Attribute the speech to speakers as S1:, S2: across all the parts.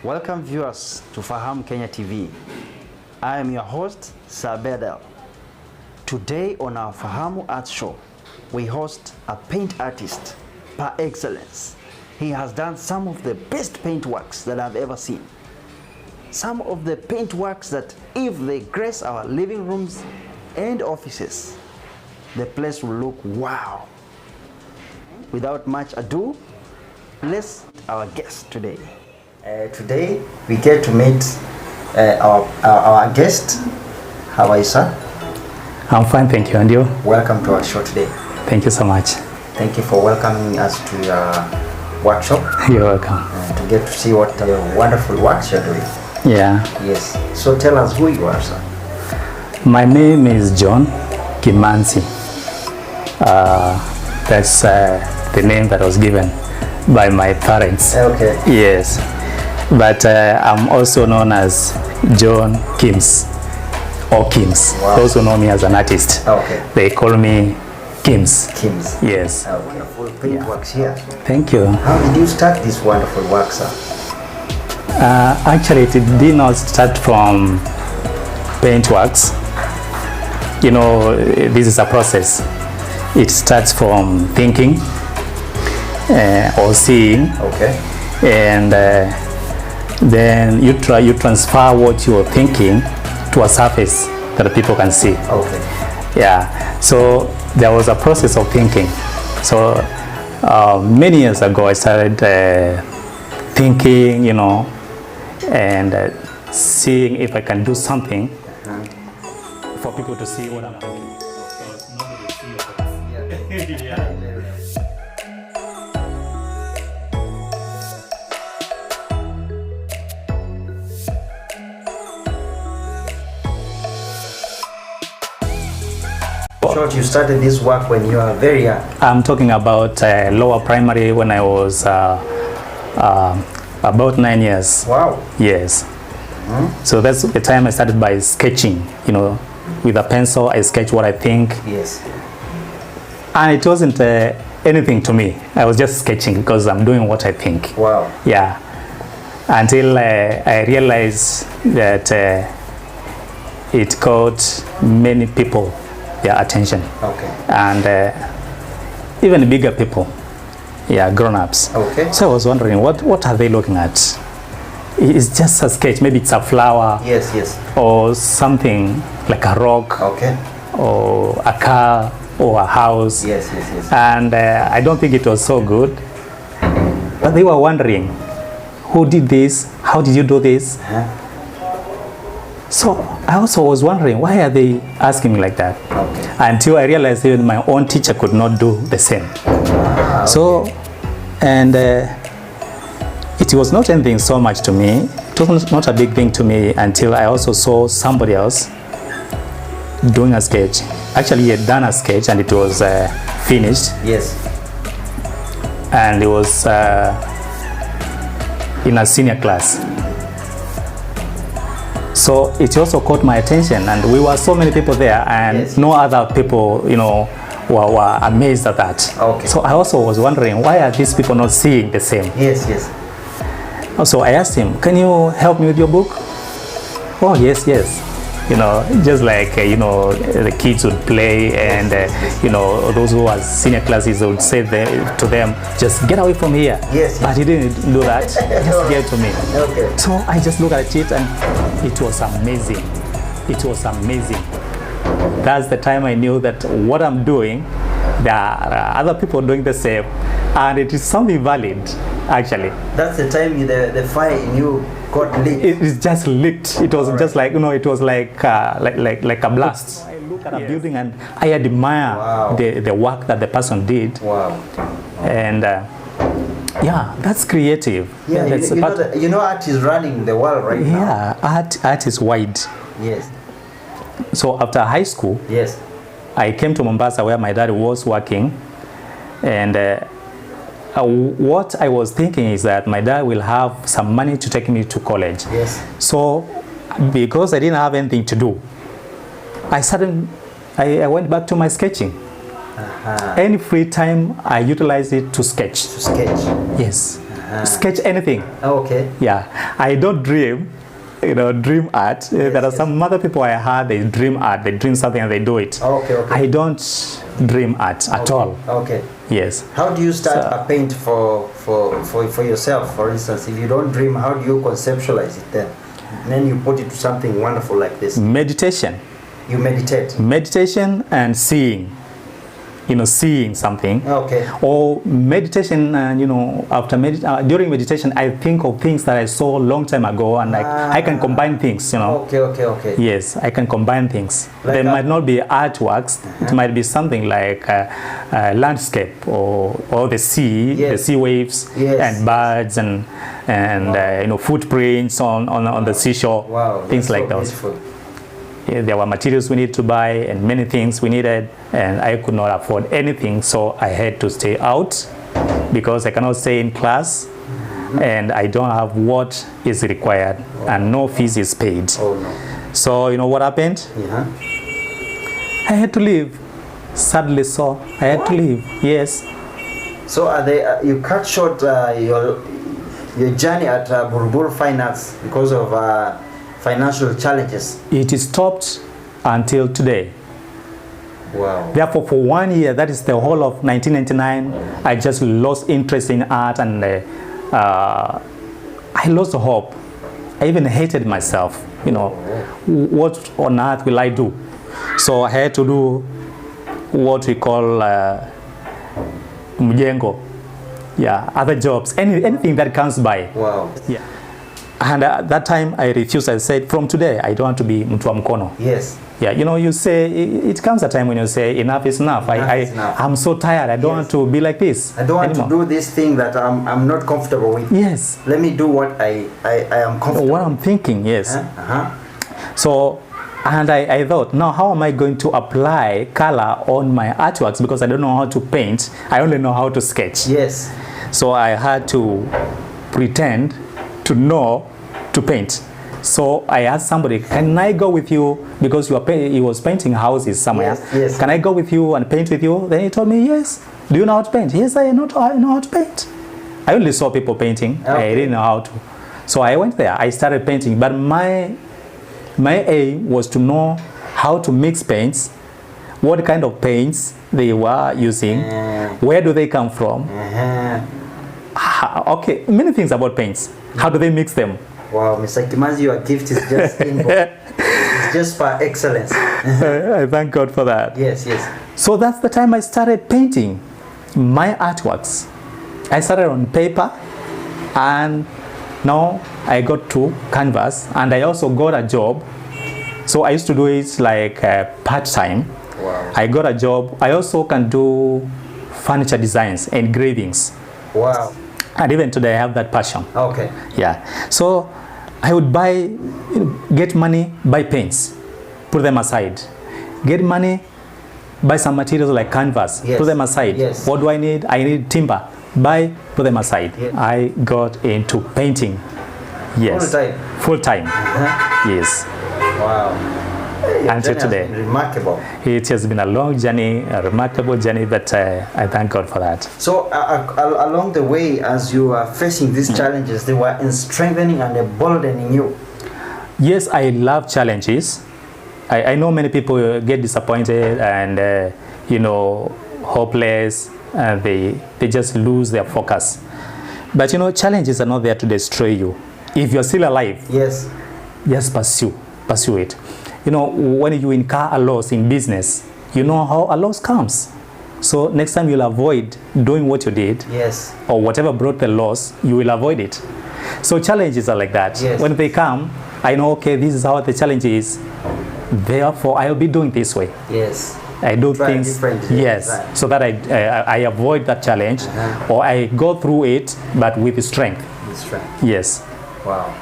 S1: Welcome viewers to Fahamu Kenya TV. I am your host, Sir Bedel. Today on our Fahamu Art Show, we host a paint artist par excellence. He has done some of the best paint works that I've ever seen. Some of the paint works that if they grace our living rooms and offices, the place will look wow. Without much ado, let's meet our guest today. Today we get to meet our guest. How are you, sir?
S2: I'm fine, thank you. And you?
S1: Welcome to our show today.
S2: Thank you so much.
S1: Thank you for welcoming us to your workshop.
S2: You're welcome.
S1: To get to see what wonderful works you're doing.
S2: Yeah.
S1: Yes. So tell us who you are, sir.
S2: My name is John Kimanzi. That's the name that was given by my parents.
S1: Okay.
S2: Yes. But I'm also known as John Kimz or Kimz.
S1: Wow.
S2: Those who know me as an artist.
S1: Okay.
S2: They call me Kimz.
S1: Kimz.
S2: Yes.
S1: Wonderful paint works here.
S2: Thank you.
S1: How did you start this wonderful work, sir?
S2: Actually, it did not start from paint works. You know, this is a process. It starts from thinking or seeing.
S1: Okay.
S2: And then you transfer what you're thinking to a surface that people can see.
S1: Okay.
S2: Yeah. So there was a process of thinking. So many years ago, I started thinking, you know, and seeing if I can do something for people to see what I'm thinking.
S1: Short, you started this work when you were very young.
S2: I'm talking about lower primary when I was about 9 years.
S1: Wow.
S2: Yes. So that's the time I started by sketching, you know, with a pencil. I sketch what I think.
S1: Yes.
S2: And it wasn't anything to me. I was just sketching because I'm doing what I think.
S1: Wow.
S2: Yeah. Until I realized that it caught many people their attention.
S1: Okay.
S2: And even bigger people. Yeah, grown-ups.
S1: Okay.
S2: So I was wondering, what are they looking at? It's just a sketch. Maybe it's a flower.
S1: Yes, yes.
S2: Or something like a rock.
S1: Okay.
S2: Or a car or a house.
S1: Yes, yes, yes.
S2: And I don't think it was so good. But they were wondering, who did this? How did you do this? So I also was wondering, why are they asking me like that?
S1: Okay.
S2: Until I realized even my own teacher could not do the same.
S1: Okay.
S2: So, and it was not anything so much to me. It was not a big thing to me until I also saw somebody else doing a sketch. Actually, he had done a sketch and it was finished.
S1: Yes.
S2: And it was in a senior class. So it also caught my attention, and we were so many people there, and
S1: yes,
S2: no other people, you know, were amazed at that.
S1: Okay.
S2: So I also was wondering, why are these people not seeing the same?
S1: Yes, yes.
S2: So I asked him, can you help me with your book? Oh, yes, yes. You know, just like, you know, the kids would play, and, you know, those who are senior classes would say to them, just get away from here.
S1: Yes, yes.
S2: But he didn't do that. He just gave to me.
S1: Okay.
S2: So I just looked at it, and it was amazing. It was amazing. That's the time I knew that what I'm doing, there are other people doing the same, and it is something valid, actually.
S1: That's the time the fire in you got lit.
S2: It is just lit. It was just like, you know, it was like a blast. I look at a building and I admire the work that the person did.
S1: Wow.
S2: And yeah, that's creative.
S1: Yeah,
S2: that's
S1: you know art is running the world right now.
S2: Yeah, art is wide.
S1: Yes.
S2: So after high school,
S1: yes,
S2: I came to Mombasa where my dad was working, and what I was thinking is that my dad will have some money to take me to college.
S1: Yes.
S2: So because I didn't have anything to do, I went back to my sketching. Any free time, I utilize it to sketch.
S1: To sketch?
S2: Yes. Sketch anything.
S1: Okay.
S2: Yeah. I don't dream, dream art. There are some other people I heard, they dream art, they dream something and they do it.
S1: Okay, okay.
S2: I don't dream art at all.
S1: Okay.
S2: Yes.
S1: How do you start a paint for yourself, for instance? If you don't dream, how do you conceptualize it then? And then you put it to something wonderful like this.
S2: Meditation.
S1: You meditate?
S2: Meditation and seeing. Seeing something.
S1: Okay.
S2: Or meditation, after during meditation, I think of things that I saw a long time ago, and I can combine things.
S1: Okay.
S2: Yes, I can combine things.
S1: Like
S2: they might not be artworks. It might be something like landscape or the sea, the sea waves, and birds and footprints on the seashore.
S1: Wow.
S2: Things like those.
S1: Beautiful.
S2: There were materials we needed to buy and many things we needed, and I could not afford anything, so I had to stay out because I cannot stay in class and I don't have what is required and no fees is paid.
S1: Oh no.
S2: So you know what happened?
S1: Yeah.
S2: I had to leave. Sadly so, I had to leave. Yes.
S1: So are they, you cut short your journey at Buruburu Finance because of financial challenges?
S2: It stopped until today.
S1: Wow.
S2: Therefore, for 1 year, that is the whole of 1999, I just lost interest in art, and I lost hope. I even hated myself. What on earth will I do? So I had to do what we call mjengo. Yeah, other jobs, anything that comes by.
S1: Wow.
S2: Yeah. And at that time, I refused. I said, from today, I don't want to be mtu wa mkono.
S1: Yes.
S2: Yeah, you say, it comes a time when you say, enough is enough. I'm so tired. I don't want to be like this.
S1: I don't want
S2: anymore.
S1: to do this thing that I'm not comfortable with.
S2: Yes.
S1: Let me do what I am comfortable.
S2: What I'm thinking, yes.
S1: Uh-huh.
S2: So, and I thought, now how am I going to apply color on my artworks, because I don't know how to paint. I only know how to sketch.
S1: Yes.
S2: So I had to pretend to know to paint. So I asked somebody, can I go with you, because he was painting houses somewhere.
S1: Yes.
S2: Can I go with you and paint with you? Then he told me, yes. Do you know how to paint? Yes, I know how to paint. I only saw people painting. Okay. I didn't know how to. So I went there. I started painting. But my aim was to know how to mix paints, what kind of paints they were using, where do they come from. Okay, many things about paints. How do they mix them?
S1: Wow, Mr. Kimanzi, your gift is just it's just for excellence.
S2: I thank God for that.
S1: Yes.
S2: So that's the time I started painting my artworks. I started on paper, and now I got to canvas, and I also got a job. So I used to do it like part-time.
S1: Wow.
S2: I got a job. I also can do furniture designs, engravings.
S1: Wow.
S2: And even today I have that passion.
S1: Okay.
S2: Yeah. So I would get money, buy paints, put them aside. Get money, buy some materials like canvas, put them aside.
S1: Yes.
S2: What do I need? I need timber. Buy, put them aside.
S1: Yes.
S2: I got into painting. Yes.
S1: Full time.
S2: Full time. Yes.
S1: Wow.
S2: Until today.
S1: Remarkable.
S2: It has been a long journey, a remarkable journey, but I thank God for that.
S1: So along the way, as you are facing these challenges, they were strengthening and emboldening you.
S2: Yes, I love challenges. I know many people get disappointed and hopeless, and they just lose their focus. But challenges are not there to destroy you. If you're still alive,
S1: yes,
S2: just pursue it. When you incur a loss in business, you know how a loss comes. So next time you'll avoid doing what you did.
S1: Yes.
S2: Or whatever brought the loss, you will avoid it. So challenges are like that.
S1: Yes.
S2: When they come, I know, okay, this is how the challenge is. Therefore, I'll be doing this way.
S1: Yes.
S2: I do things, yes, right, so that I avoid that challenge, or I go through it, but with strength.
S1: With strength.
S2: Yes.
S1: Wow.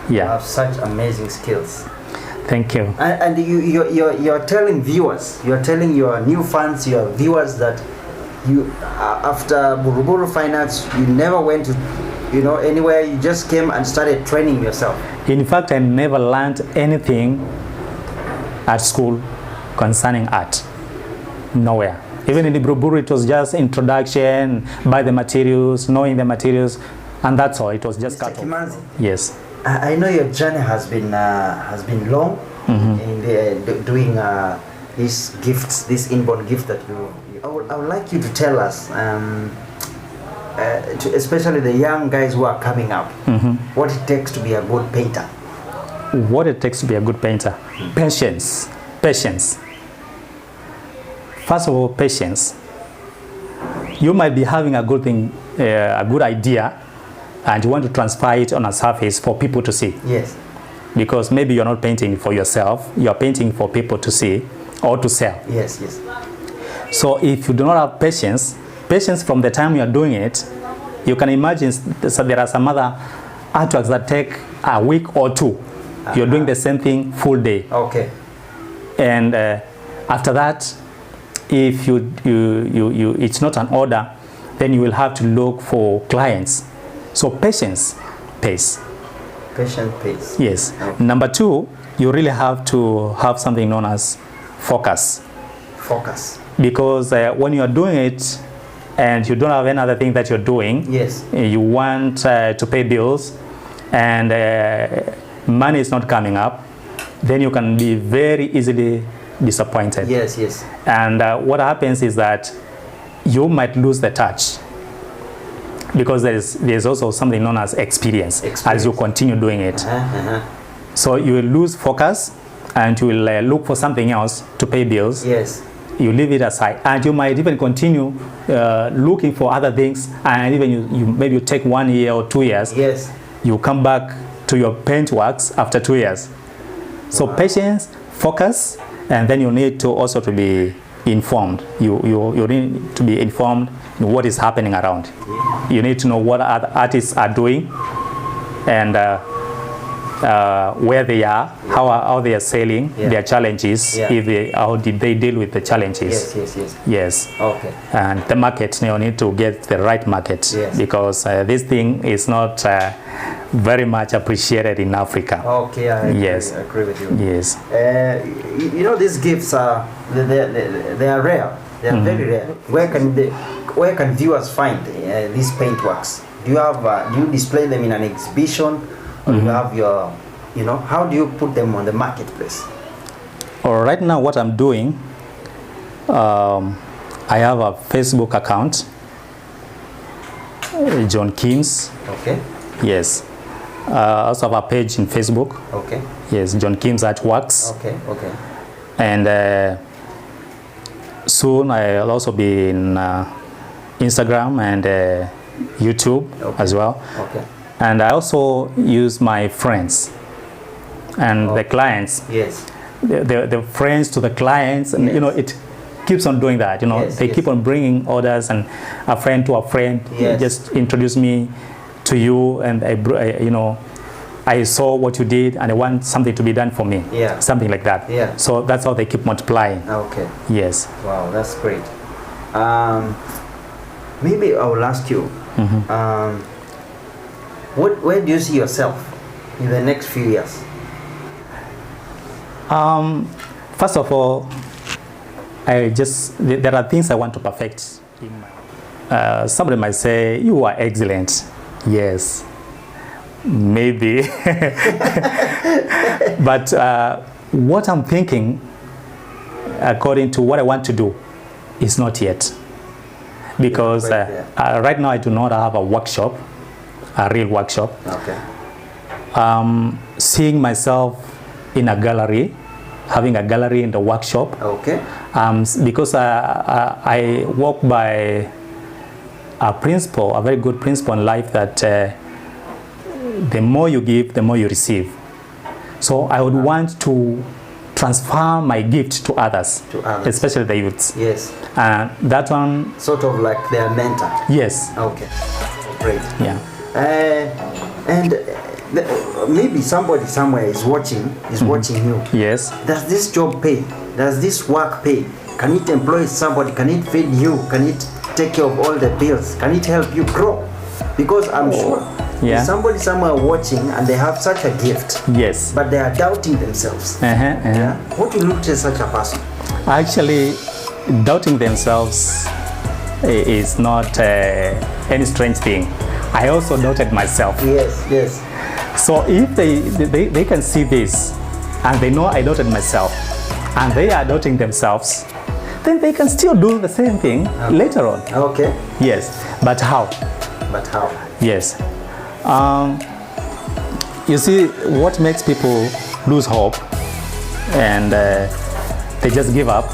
S2: Yeah.
S1: You have such amazing skills.
S2: Thank you.
S1: And you're telling viewers, you're telling your new fans, your viewers, that you after Buruburu Finance, you never went to anywhere. You just came and started training yourself. In
S2: fact, I never learned anything at school concerning art. Nowhere. Even in the Buruburu, it was just introduction, buy the materials, knowing the materials, and that's all. It was just cut off.
S1: Kimanzi.
S2: Yes.
S1: I know your journey has been long in doing these gifts, this inborn gift that you. I would like you to tell us, especially the young guys who are coming up, what it takes to be a good painter.
S2: What it takes to be a good painter? Patience. Patience. First of all, patience. You might be having a good thing, a good idea, and you want to transfer it on a surface for people to see.
S1: Yes.
S2: Because maybe you're not painting for yourself, you're painting for people to see or to sell.
S1: Yes, yes.
S2: So if you do not have patience from the time you're doing it, you can imagine so there are some other artworks that take a week or two. You're doing the same thing full day.
S1: Okay.
S2: And after that, if it's not an order, then you will have to look for clients. So patience pays.
S1: Patience pays.
S2: Yes.
S1: Okay.
S2: Number two, you really have to have something known as focus.
S1: Focus.
S2: Because when you are doing it and you don't have any other thing that you're doing,
S1: yes,
S2: you want to pay bills and money is not coming up, then you can be very easily disappointed.
S1: Yes, yes.
S2: And what happens is that you might lose the touch, because there's also something known as experience as you continue doing it. So you will lose focus and you will look for something else to pay bills.
S1: Yes.
S2: You leave it aside, and you might even continue looking for other things, and even maybe you take 1 year or 2 years.
S1: Yes.
S2: You come back to your paint works after 2 years. So patience, focus, and then you need to also to be informed. You need to be informed in what is happening around. You need to know what other artists are doing, and where they are, how they are selling, their challenges, how did they deal with the challenges. Yes.
S1: Okay.
S2: And the market, you need to get the right market, because this thing is not very much appreciated in Africa.
S1: Okay, I agree with you.
S2: Yes.
S1: You know, these gifts are they are rare. They are very rare. Where can viewers find these paintworks? Do you display them in an exhibition? Or you have your, how do you put them on the marketplace?
S2: Right now, what I'm doing, I have a Facebook account, John Kimz.
S1: Okay.
S2: Yes. I also have a page in Facebook.
S1: Okay.
S2: Yes, John Kimz Artworks.
S1: Okay. Okay.
S2: And soon I'll also be in Instagram and YouTube as well.
S1: Okay.
S2: And I also use my friends and the clients.
S1: Yes.
S2: The friends to the clients, and it keeps on doing that. They keep on bringing orders, and a friend to a friend just introduce me to you, and I saw what you did, and I want something to be done for me.
S1: Yeah.
S2: Something like that.
S1: Yeah.
S2: So that's how they keep multiplying.
S1: Okay.
S2: Yes.
S1: Wow, that's great. Maybe I will ask you. Where do you see yourself in the next few years?
S2: First of all, there are things I want to perfect in my. Somebody might say, you are excellent. Yes, maybe. But what I'm thinking, according to what I want to do, is not yet. Because right now I do not have a workshop, a real workshop.
S1: Okay.
S2: Seeing myself in a gallery, having a gallery in the workshop.
S1: Okay.
S2: Because I walk by a principle, a very good principle in life, that the more you give, the more you receive. So I would want to transfer my gift to others, especially the youths.
S1: Yes.
S2: That one.
S1: Sort of like their mentor.
S2: Yes.
S1: Okay. Great.
S2: Yeah.
S1: Maybe somebody somewhere is watching you.
S2: Yes.
S1: Does this job pay? Does this work pay? Can it employ somebody? Can it feed you? Can it take care of all the bills? Can it help you grow? Because I'm sure there's somebody somewhere watching and they have such a gift.
S2: Yes.
S1: But they are doubting themselves. Yeah? What will you tell such a person?
S2: Actually, doubting themselves is not any strange thing. I also doubted myself.
S1: Yes, yes.
S2: So if they can see this and they know I doubted myself and they are doubting themselves, then they can still do the same thing later on.
S1: Okay.
S2: Yes, but how?
S1: But how?
S2: Yes. You see, what makes people lose hope and they just give up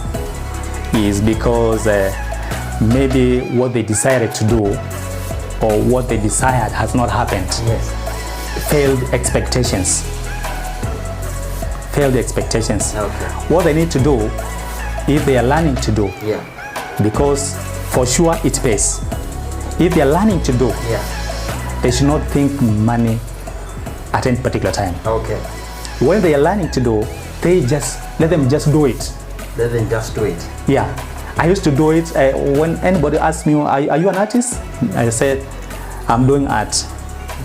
S2: is because maybe what they decided to do or what they desired has not happened.
S1: Yes.
S2: Failed expectations. Failed expectations.
S1: Okay.
S2: What they need to do, if they are learning to do,
S1: Yeah.
S2: because for sure it pays. If they are learning to do,
S1: Yeah.
S2: they should not think money at any particular time.
S1: Okay.
S2: When they are learning to do, they just let them just do it.
S1: Let them just do it.
S2: Yeah, I used to do it when anybody asked me, are you an artist? I said, I'm doing art.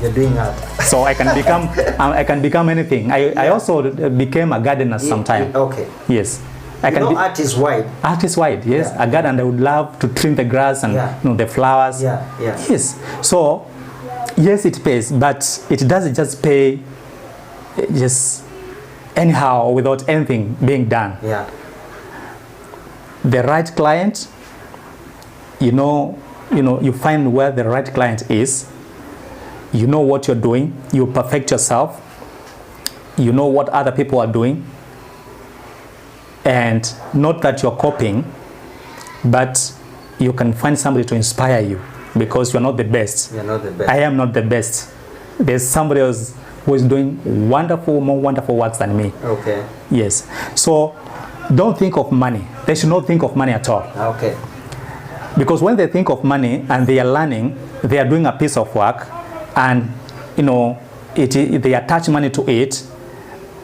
S1: You're doing art.
S2: So I can become I can become anything. I also became a gardener sometime.
S1: Okay.
S2: Yes.
S1: Art is wide.
S2: Art is wide, yes.
S1: Yeah.
S2: A garden, I would love to trim the grass and
S1: Yeah.
S2: the flowers.
S1: Yeah, yeah.
S2: Yes. So, yes, it pays, but it doesn't just pay just anyhow without anything being done.
S1: Yeah.
S2: The right client, you find where the right client is. You know what you're doing. You perfect yourself. You know what other people are doing. And not that you're copying, but you can find somebody to inspire you because you're not the best.
S1: You're not the best.
S2: I am not the best. There's somebody else who is doing more wonderful works than me.
S1: Okay.
S2: Yes. So don't think of money. They should not think of money at all.
S1: Okay.
S2: Because when they think of money and they are learning, they are doing a piece of work, and they attach money to it,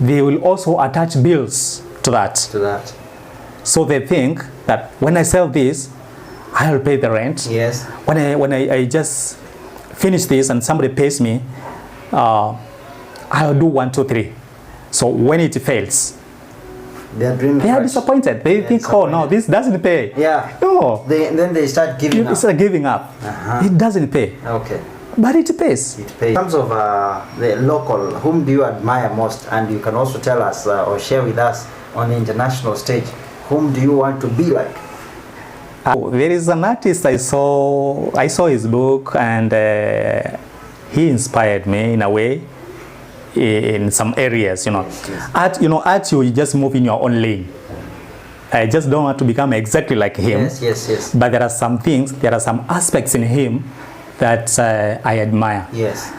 S2: they will also attach bills to that. So they think that when I sell this, I'll pay the rent.
S1: Yes.
S2: When I just finish this and somebody pays me, I'll do 1, 2, 3. So when it fails,
S1: they are
S2: disappointed. They think, oh no, this doesn't pay.
S1: Yeah.
S2: No.
S1: Then they start giving up.
S2: You start giving up. It doesn't pay.
S1: Okay.
S2: But it pays.
S1: It pays. In terms of the local, whom do you admire most? And you can also tell us or share with us on the international stage, whom do you want to be like?
S2: There is an artist I saw his book, and he inspired me in a way in some areas.
S1: Yes.
S2: Art, you just move in your own lane. I just don't want to become exactly like him.
S1: Yes.
S2: But there are some aspects in him that I admire.
S1: Yes.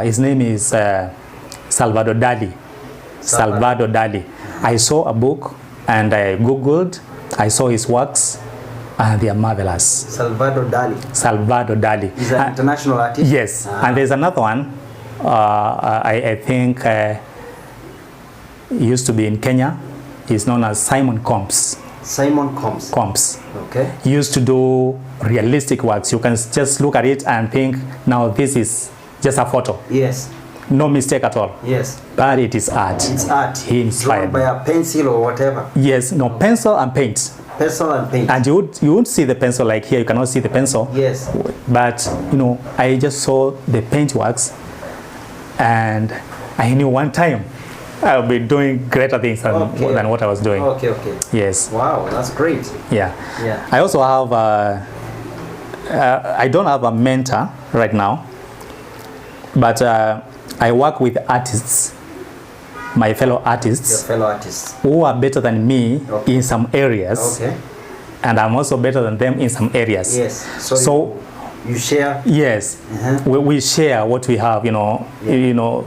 S2: His name is Salvador Dali. Salvador Dali. I saw a book and I Googled. I saw his works and they are marvelous.
S1: Salvador Dali. He's an international artist?
S2: Yes. And there's another one. I think he used to be in Kenya. He's known as Simon Combs. Combs.
S1: Okay.
S2: He used to do realistic works. You can just look at it and think, now this is just a photo.
S1: Yes.
S2: No mistake at all.
S1: Yes.
S2: But it is art.
S1: It's art.
S2: He inspired.
S1: Drawn by a pencil or whatever.
S2: Yes. No, pencil and paint.
S1: Pencil and paint.
S2: And you won't see the pencil like here. You cannot see the pencil.
S1: Yes.
S2: But I just saw the paint works, and I knew one time I'll be doing greater things than what I was doing.
S1: Okay.
S2: Yes.
S1: Wow, that's great.
S2: Yeah.
S1: Yeah.
S2: I also have I don't have a mentor right now, but I work with artists, my fellow artists.
S1: Your fellow artists.
S2: Who are better than me in some areas.
S1: Okay.
S2: And I'm also better than them in some areas.
S1: Yes. So you share?
S2: Yes. We share what we have, You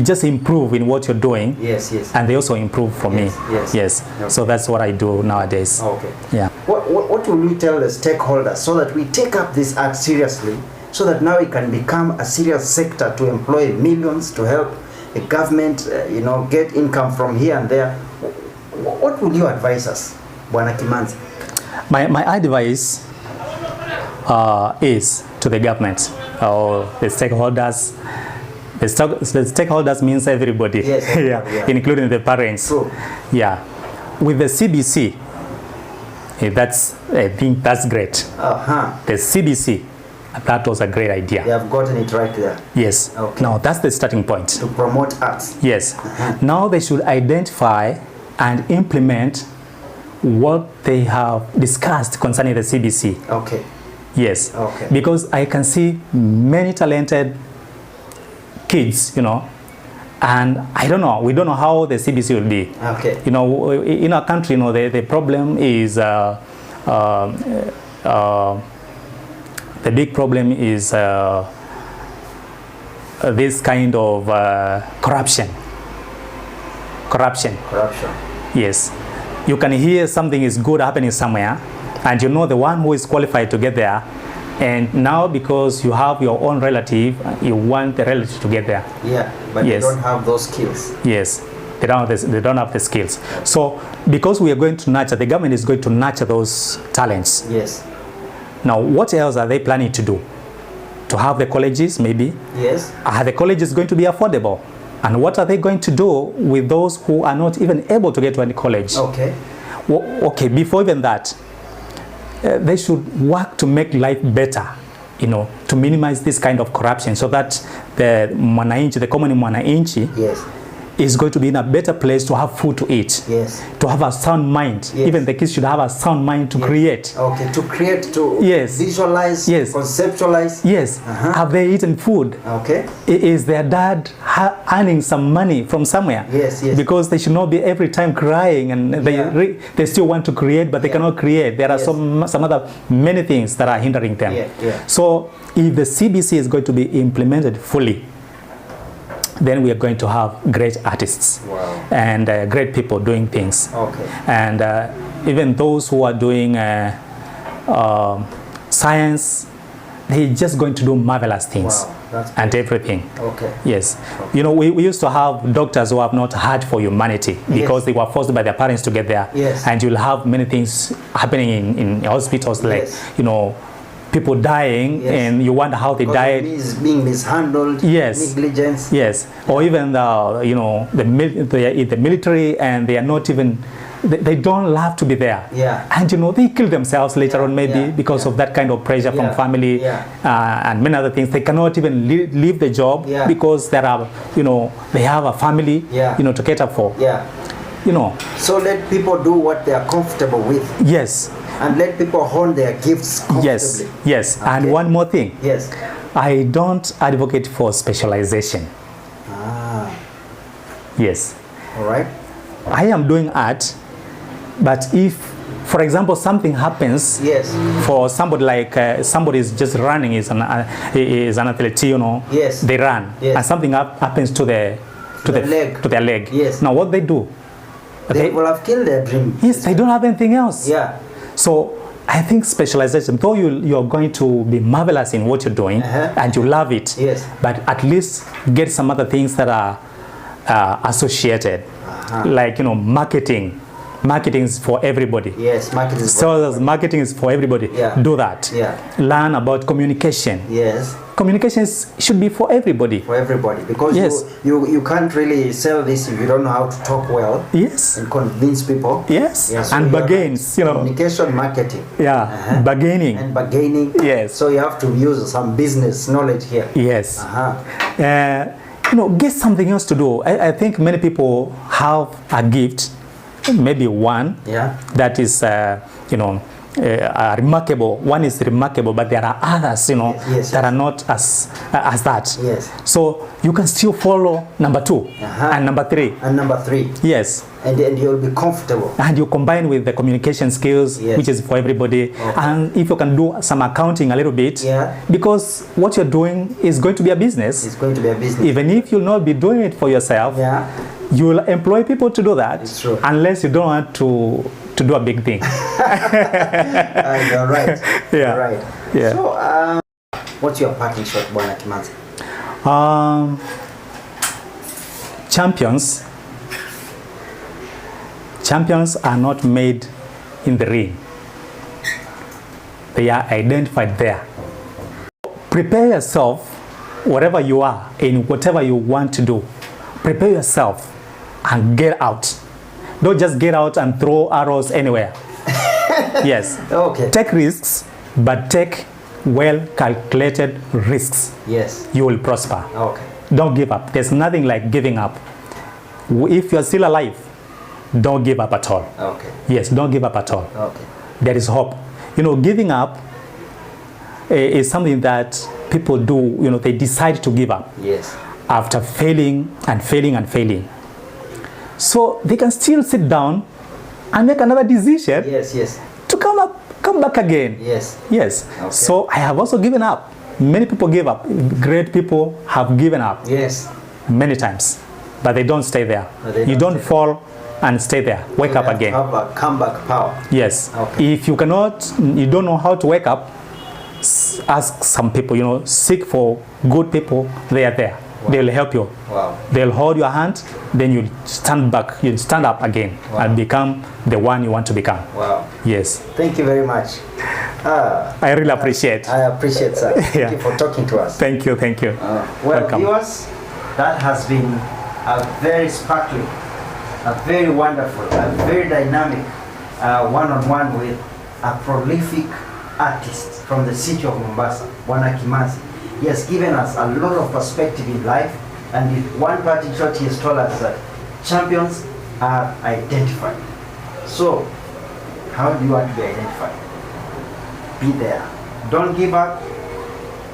S2: just improve in what you're doing.
S1: Yes.
S2: And they also improve from me. Yes. Okay. So that's what I do nowadays.
S1: Okay.
S2: Yeah.
S1: What will you tell the stakeholders so that we take up this art seriously, so that now it can become a serious sector to employ millions, to help the government, get income from here and there? What would you advise us, Bwana Kimanzi?
S2: My advice is to the government or the stakeholders. The stakeholders means everybody,
S1: yes, yeah.
S2: Including the parents.
S1: True.
S2: Yeah. With the CBC, I think that's great. The CBC, that was a great idea.
S1: They have gotten it right there.
S2: Yes.
S1: Okay.
S2: Now that's the starting point.
S1: To promote arts.
S2: Yes. Now they should identify and implement what they have discussed concerning the CBC.
S1: Okay.
S2: Yes.
S1: Okay.
S2: Because I can see many talented kids, you know, and I don't know, we don't know how the CBC will be.
S1: Okay.
S2: You know, in our country, you know, the problem is the big problem is this kind of corruption. Corruption. Yes. You can hear something is good happening somewhere, and you know the one who is qualified to get there, and now because you have your own relative, you want the relative to get there.
S1: Yeah, but
S2: yes.
S1: They don't have those skills.
S2: Yes, they don't have the skills. So because we are going to nurture, the government is going to nurture those talents.
S1: Yes.
S2: Now, what else are they planning to do? To have the colleges, maybe?
S1: Yes.
S2: Are the colleges going to be affordable? And what are they going to do with those who are not even able to get to any college?
S1: Okay.
S2: Well, okay, before even that, they should work to make life better, you know, to minimize this kind of corruption so that the common mwananchi
S1: yes.
S2: is going to be in a better place to have food to eat,
S1: yes.
S2: to have a sound mind.
S1: Yes.
S2: Even the kids should have a sound mind to
S1: yes.
S2: create.
S1: Okay, to create, to
S2: yes.
S1: visualize,
S2: yes.
S1: conceptualize.
S2: Yes. Have they eaten food?
S1: Okay.
S2: Is their dad earning some money from somewhere?
S1: Yes, yes.
S2: Because they should not be every time crying and they still want to create, but they cannot create. There are
S1: yes.
S2: some other many things that are hindering them.
S1: Yeah.
S2: So if the CBC is going to be implemented fully, then we are going to have great artists.
S1: Wow.
S2: And great people doing things.
S1: Okay.
S2: And even those who are doing science, they're just going to do marvelous things.
S1: Wow. That's
S2: and
S1: great.
S2: everything.
S1: Okay.
S2: Yes.
S1: Okay.
S2: You know, we used to have doctors who have not heard for humanity because
S1: yes.
S2: they were forced by their parents to get there.
S1: Yes.
S2: And you'll have many things happening in hospitals, like,
S1: yes.
S2: you know, people dying, yes. and you wonder how they died.
S1: Being mishandled,
S2: yes.
S1: negligence.
S2: Yes. Or even you know, they are in the military and they are not even, they don't love to be there.
S1: Yeah.
S2: And you know, they kill themselves later on maybe because of that kind of pressure from family and many other things. They cannot even leave the job because there are, you know, they have a family, you know, to cater for.
S1: Yeah.
S2: You know.
S1: So let people do what they are comfortable with.
S2: Yes.
S1: And let people hone their gifts comfortably.
S2: Yes. Yes. Okay. And one more thing.
S1: Yes.
S2: I don't advocate for specialization.
S1: Ah.
S2: Yes.
S1: All right.
S2: I am doing art, but if, for example, something happens
S1: yes.
S2: for somebody like somebody is just running, is an athlete, you know,
S1: yes.
S2: they run,
S1: yes.
S2: and something happens to their leg.
S1: Yes.
S2: Now what they do?
S1: They will have killed their dream.
S2: Yes, they don't have anything else.
S1: Yeah.
S2: So I think specialization, though you're going to be marvelous in what you're doing and you love it,
S1: yes.
S2: but at least get some other things that are associated, like, you know, marketing. Marketing is for everybody.
S1: Yes, marketing is
S2: for everybody. Marketing is for everybody.
S1: Yeah.
S2: Do that.
S1: Yeah.
S2: Learn about communication.
S1: Yes.
S2: Communications should be for everybody.
S1: For everybody, because
S2: yes.
S1: you can't really sell this if you don't know how to talk well.
S2: Yes.
S1: And convince people.
S2: Yes.
S1: Yeah, so
S2: and bargains, you know.
S1: Communication, marketing.
S2: Yeah. Bargaining.
S1: And bargaining.
S2: Yes.
S1: So you have to use some business knowledge here.
S2: Yes. You know, get something else to do. I think many people have a gift, maybe one, that is, you know, remarkable. One is remarkable, but there are others, you know, that are not as that.
S1: Yes.
S2: So you can still follow number 2 and number 3.
S1: And number 3.
S2: Yes.
S1: And then you'll be comfortable.
S2: And you combine with the communication skills, which is for everybody. Okay. And if you can do some accounting a little bit, because what you're doing is going to be a business.
S1: It's going to be a business.
S2: Even if you'll not be doing it for yourself, you will employ people to do that.
S1: It's true.
S2: Unless you don't want to do a big thing.
S1: You're right.
S2: Yeah.
S1: You're right.
S2: Yeah.
S1: So, what's your parting shot, Bwana Kimanzi?
S2: Champions are not made in the ring. They are identified there. Prepare yourself, wherever you are, in whatever you want to do. Prepare yourself and get out. Don't just get out and throw arrows anywhere. Yes.
S1: Okay.
S2: Take risks, but take well calculated risks,
S1: Yes.
S2: you will prosper.
S1: Okay.
S2: Don't give up. There's nothing like giving up. If you're still alive, don't give up at all.
S1: Okay.
S2: Yes, don't give up at all.
S1: Okay.
S2: There is hope. You know, giving up is something that people do, you know, they decide to give up
S1: Yes.
S2: after failing and failing and failing. So they can still sit down and make another decision
S1: Yes, yes.
S2: to come back again.
S1: Yes.
S2: Yes.
S1: Okay.
S2: So I have also given up. Many people give up. Great people have given up
S1: Yes.
S2: many times, but they don't stay there.
S1: No, they
S2: You
S1: don't
S2: don't
S1: stay
S2: fall and stay there. Wake up again.
S1: Have a comeback power.
S2: Yes.
S1: Okay.
S2: If you don't know how to wake up, ask some people, you know, seek for good people. They are there.
S1: Wow.
S2: They'll help you.
S1: Wow.
S2: They'll hold your hand, then you stand back, you stand up again.
S1: Wow.
S2: And become the one you want to become.
S1: Wow.
S2: Yes.
S1: Thank you very much.
S2: I really appreciate.
S1: I appreciate, sir.
S2: Yeah.
S1: Thank you for talking to us.
S2: Thank you, thank you.
S1: Well,
S2: Welcome.
S1: viewers, that has been a very sparkling, a very wonderful, a very dynamic one-on-one with a prolific artist from the city of Mombasa, Bwana Kimanzi. He has given us a lot of perspective in life, and with one parting shot he has told us that champions are identified. So, how do you want to be identified? Be there. Don't give up,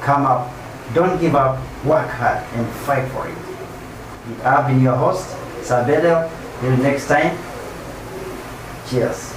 S1: come up. Don't give up, work hard and fight for it. I've been your host, Sabedel. Till next time, cheers.